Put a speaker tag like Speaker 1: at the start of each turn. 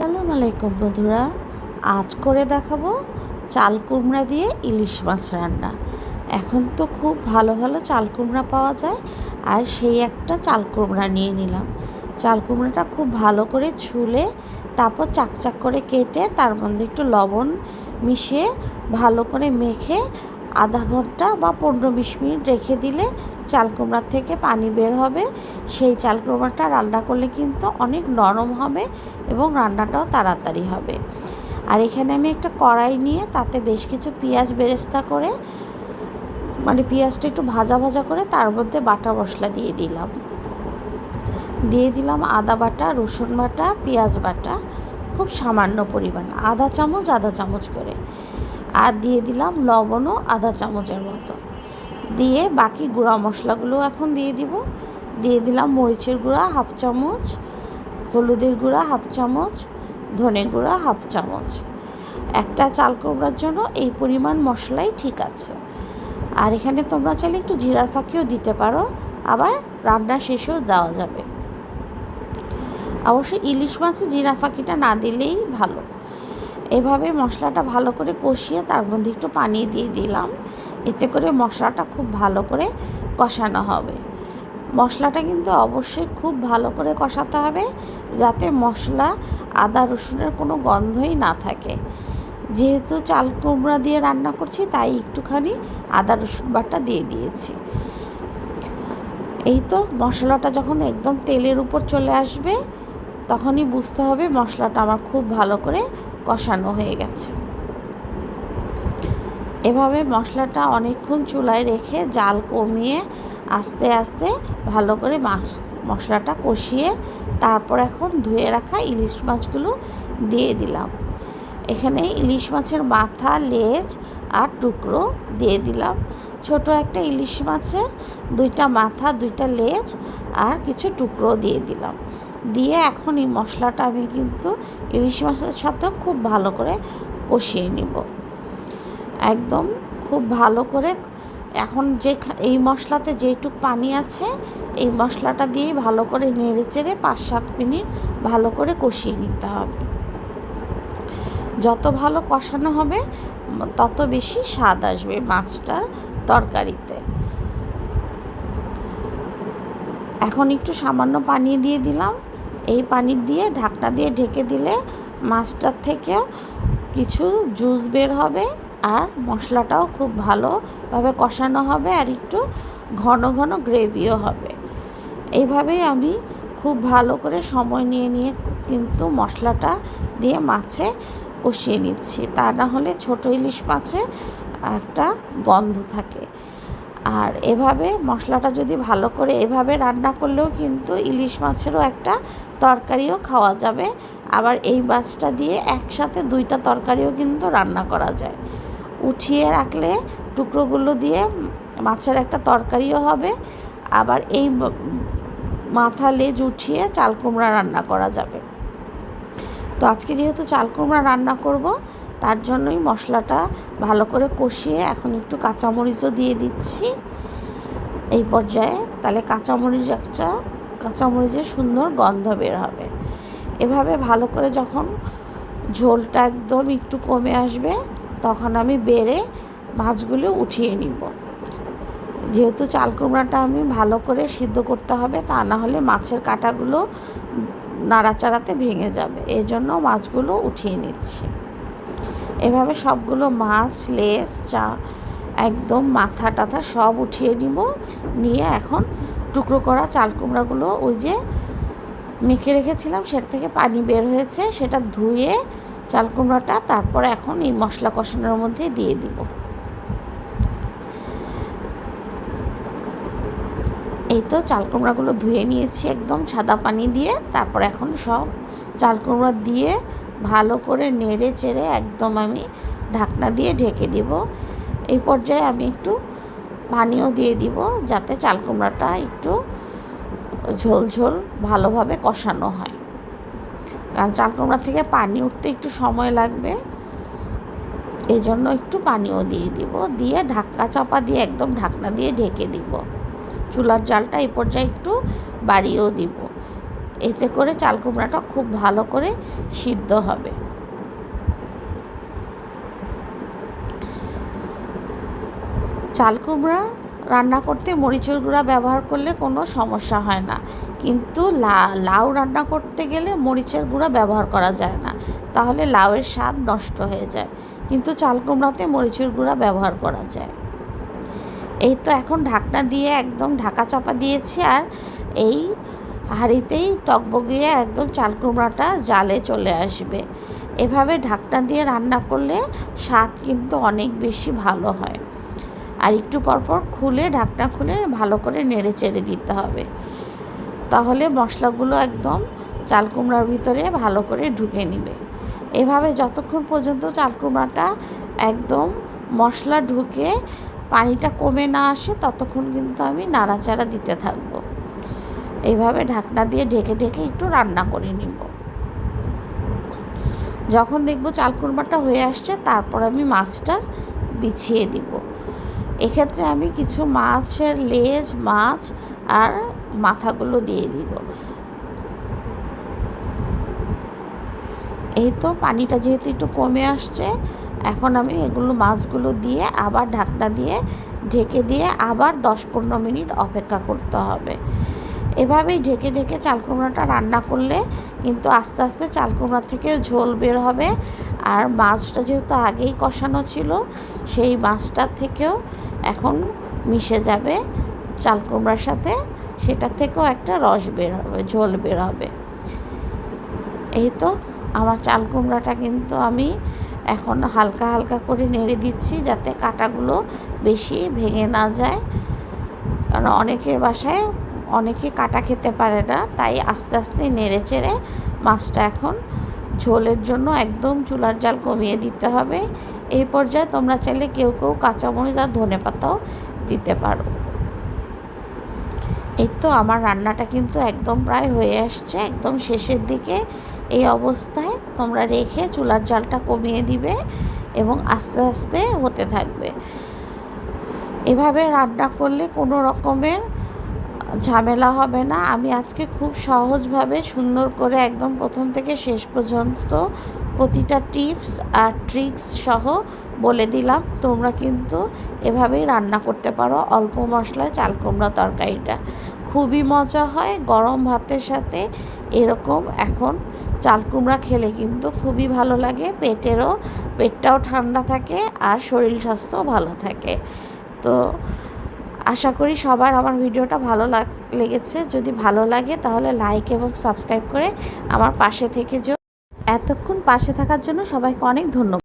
Speaker 1: আসসালামু আলাইকুম বন্ধুরা, আজ করে দেখাবো চাল কুমড়া দিয়ে ইলিশ মাছ রান্না। এখন তো খুব ভালো ভালো চাল কুমড়া পাওয়া যায়, আর সেই একটা চাল কুমড়া নিয়ে নিলাম। চাল কুমড়াটা খুব ভালো করে ছুলে তারপর চাকচাক করে কেটে তার মধ্যে একটু লবণ মিশিয়ে ভালো করে মেখে আধা ঘন্টা বা 15-20 মিনিট রেখে দিলে চাল কুমড়ার থেকে পানি বের হবে। সেই চাল কুমড়াটা রান্না করলে কিন্তু অনেক নরম হবে এবং রান্নাটাও তাড়াতাড়ি হবে। আর এখানে আমি একটা কড়াই নিয়ে তাতে বেশ কিছু পেঁয়াজ বেরেস্তা করে, পেঁয়াজটা একটু ভাজা ভাজা করে তার মধ্যে বাটা মশলা দিয়ে দিলাম আদা বাটা, রসুন বাটা, পেঁয়াজ বাটা খুব সামান্য পরিমাণ, আধা চামচ করে, আর দিয়ে দিলাম লবণও আধা চামচের মতো। দিয়ে বাকি গুঁড়া মশলাগুলো এখন দিয়ে দিলাম মরিচের গুঁড়া হাফ চামচ, হলুদের গুঁড়া হাফ চামচ, ধনে গুঁড়া হাফ চামচ। একটা চাল কুমড়ার জন্য এই পরিমাণ মশলাই ঠিক আছে। আর এখানে তোমরা চাইলে একটু জিরার ফাঁকিও দিতে পারো, আবার রান্না শেষেও দেওয়া যাবে। অবশ্যই ইলিশ মাছে জিরা ফাঁকিটা না দিলেই ভালো। এভাবে মশলাটা ভালো করে কষিয়ে তার মধ্যে একটু পানি দিয়ে দিলাম, এতে করে মশলাটা খুব ভালো করে কষানো হবে। মশলাটা কিন্তু অবশ্যই খুব ভালো করে কষাতে হবে, যাতে মশলা আদা রসুনের কোনো গন্ধই না থাকে। যেহেতু চাল কুমড়া দিয়ে রান্না করছি, তাই একটুখানি আদা রসুন বাটা দিয়ে দিয়েছি। এই তো মশলাটা যখন একদম তেলের উপর চলে আসবে, তখনই বুঝতে হবে মশলাটা আমার খুব ভালো করে কষানো হয়ে গেছে। এভাবে মশলাটা অনেকক্ষণ চুলায় রেখে জাল কমিয়ে আস্তে আস্তে ভালো করে মশলাটা কষিয়ে তারপর এখন ধুয়ে রাখা ইলিশ মাছগুলো দিয়ে দিলাম। এখানে ইলিশ মাছের মাথা, লেজ আর টুকরো দিয়ে দিলাম। ছোট একটা ইলিশ মাছের 2টা মাথা, 2টা লেজ আর কিছু টুকরো দিয়ে দিলাম। দিয়ে এখন এই মশলাটা আমি কিন্তু ইলিশ মাছের সাথেও খুব ভালো করে কষিয়ে নিব, একদম খুব ভালো করে। এখন এই মশলাতে যেটুক পানি আছে, এই মশলাটা দিয়ে ভালো করে নেড়ে চেড়ে 5-7 মিনিট ভালো করে কষিয়ে নিতে হবে। যত ভালো কষানো হবে তত বেশি স্বাদ আসবে মাছটার তরকারিতে। এখন একটু সামান্য পানি দিয়ে দিলাম। এই পানি দিয়ে ঢাকনা দিয়ে ঢেকে দিলে মাছটার থেকে কিছু জুস বের হবে, আর মশলাটাও খুব ভালোভাবে কষানো হবে, আর একটু ঘন ঘন গ্রেভিও হবে। এইভাবেই আমি খুব ভালো করে সময় নিয়ে কিন্তু মশলাটা দিয়ে মাছে কষিয়ে নিচ্ছি, তা না হলে ছোটো ইলিশ মাছে একটা গন্ধ থাকে। আর এভাবে মশলাটা যদি ভালো করে এভাবে রান্না করলেও কিন্তু ইলিশ মাছেরও একটা তরকারিও খাওয়া যাবে। আবার এই মাছটা দিয়ে একসাথে 2টা তরকারিও কিন্তু রান্না করা যায়। উঠিয়ে রাখলে টুকরোগুলো দিয়ে মাছের একটা তরকারিও হবে, আবার এই মাথা লেজ উঠিয়ে চাল কুমড়া রান্না করা যাবে। তো আজকে যেহেতু চাল কুমড়া রান্না করব, তার জন্যই মশলাটা ভালো করে কষিয়ে এখন একটু কাঁচামরিচও দিয়ে দিচ্ছি এই পর্যায়ে, তাহলে কাঁচামরিচের সুন্দর গন্ধ বের হবে। এভাবে ভালো করে যখন ঝোলটা একদম একটু কমে আসবে, তখন আমি বেড়ে মাছগুলো উঠিয়ে নিব। যেহেতু চাল কুমড়াটা আমি ভালো করে সিদ্ধ করতে হবে, তা না হলে মাছের কাঁটাগুলো নাড়াচাড়াতে ভেঙে যাবে, এই জন্য মাছগুলো উঠিয়ে নিচ্ছি। এভাবে সবগুলো মাছ, লেজ, একদম মাথা টাথা সব উঠিয়ে নিয়ে এখন টুকরো করা চাল কুমড়াগুলো ওই যে মেখে রেখেছিলাম সেটা থেকে পানি বের হয়েছে, সেটা ধুয়ে চাল কুমড়াটা তারপরে এখন এই মশলা কষানোর মধ্যে দিয়ে দিব। এই তো চাল কুমড়াগুলো ধুয়ে নিয়েছি একদম সাদা পানি দিয়ে। তারপর এখন সব চাল কুমড়া দিয়ে ভালো করে নেড়ে চেড়ে একদম আমি ঢাকনা দিয়ে ঢেকে দিব। এই পর্যায়ে আমি একটু পানিও দিয়ে দিব, যাতে চাল কুমড়াটা একটু ঝোল ভালোভাবে কষানো হয়, কারণ চাল কুমড়া থেকে পানি উঠতে একটু সময় লাগবে, এই জন্য একটু পানিও দিয়ে দিব। দিয়ে ঢাকা চাপা দিয়ে একদম ঢাকনা দিয়ে ঢেকে দিব। চুলার জালটা এই পর্যায়ে একটু বাড়িয়েও দিব। এতে করে চাল কুমড়াটা খুব ভালো করে সিদ্ধ হবে। চাল কুমড়া রান্না করতে মরিচের গুঁড়া ব্যবহার করলে কোনো সমস্যা হয় না, কিন্তু লাউ রান্না করতে গেলে মরিচের গুঁড়া ব্যবহার করা যায় না, তাহলে লাউয়ের স্বাদ নষ্ট হয়ে যায়। কিন্তু চাল কুমড়াতে মরিচের গুঁড়া ব্যবহার করা যায়। এই তো এখন ঢাকনা দিয়ে একদম ঢাকা চাপা দিয়েছি, আর এই হাঁড়িতেই টকবগিয়ে একদম চাল কুমড়াটা জালে চলে আসবে। এভাবে ঢাকনা দিয়ে রান্না করলে স্বাদ কিন্তু অনেক বেশি ভালো হয়। আর একটু পরপর ঢাকনা খুলে ভালো করে নেড়ে চেড়ে দিতে হবে, তাহলে মশলাগুলো একদম চাল কুমড়ার ভিতরে ভালো করে ঢুকে নেবে। এভাবে যতক্ষণ পর্যন্ত চাল কুমড়াটা একদম মশলা ঢুকে পানিটা কমে না আসে ততক্ষণ কিন্তু আমি নাড়াচাড়া দিতে থাকবো। এইভাবে ঢাকনা দিয়ে ঢেকে ঢেকে একটু রান্না করে নিব। যখন দেখব চাল কুমড়াটা হয়ে আসছে, তারপর আমি মাছটা বিছিয়ে দিব। এক্ষেত্রে আমি কিছু মাছের লেজ, মাছ আর মাথাগুলো দিয়ে দিব। এই তো পানিটা যেহেতু একটু কমে আসছে, এখন আমি এগুলো মাছগুলো দিয়ে আবার ঢাকনা দিয়ে ঢেকে দিয়ে আবার 10-15 মিনিট অপেক্ষা করতে হবে। এভাবেই ঢেকে ঢেকে চাল কুমড়াটা রান্না করলে কিন্তু আস্তে আস্তে চাল কুমড়া থেকে ঝোল বের হবে, আর মাছটা যেহেতু আগেই কষানো ছিল, সেই মাছটার থেকেও এখন মিশে যাবে চাল কুমড়ার সাথে, সেটা থেকেও একটা রস বের হবে, ঝোল বের হবে। এই তো আমার চাল কুমড়াটা কিন্তু আমি এখন হালকা হালকা করে নেড়ে দিচ্ছি, যাতে কাঁটাগুলো বেশি ভেঙে না যায়, কারণ অনেকের বাসায় অনেকে কাঁটা খেতে পারে না, তাই আস্তে আস্তে নেড়ে চেড়ে মাছটা এখন ঝোলের জন্য একদম চুলার জাল কমিয়ে দিতে হবে। এই পর্যায়ে তোমরা চাইলে কেউ কেউ কাঁচামরিচ আর ধনেপাতাও দিতে পারো। এই তো আমার রান্নাটা কিন্তু একদম প্রায় হয়ে আসছে, একদম শেষের দিকে। এই অবস্থায় তোমরা রেখে চুলার জালটা কমিয়ে দিবে এবং আস্তে আস্তে হতে থাকবে। এভাবে রান্না করলে কোনো রকমের ঝামেলা হবে না। আমি আজকে খুব সহজভাবে সুন্দর করে একদম প্রথম থেকে শেষ পর্যন্ত প্রতিটা টিপস আর ট্রিক্স সহ বলে দিলাম। তোমরা কিন্তু এভাবেই রান্না করতে পারো অল্প মশলায় চাল কুমড়া তরকারিটা। খুবই মজা হয় গরম ভাতের সাথে। এরকম এখন চাল কুমড়া খেলে কিন্তু খুবই ভালো লাগে, পেটটাও ঠান্ডা থাকে আর শরীর স্বাস্থ্যও ভালো থাকে। তো আশা করি সবার আমার ভিডিওটা ভালো লেগেছে। যদি ভালো লাগে তাহলে লাইক এবং সাবস্ক্রাইব করে আমার পাশে থেকে এতক্ষণ পাশে থাকার জন্য সবাইকে অনেক ধন্যবাদ।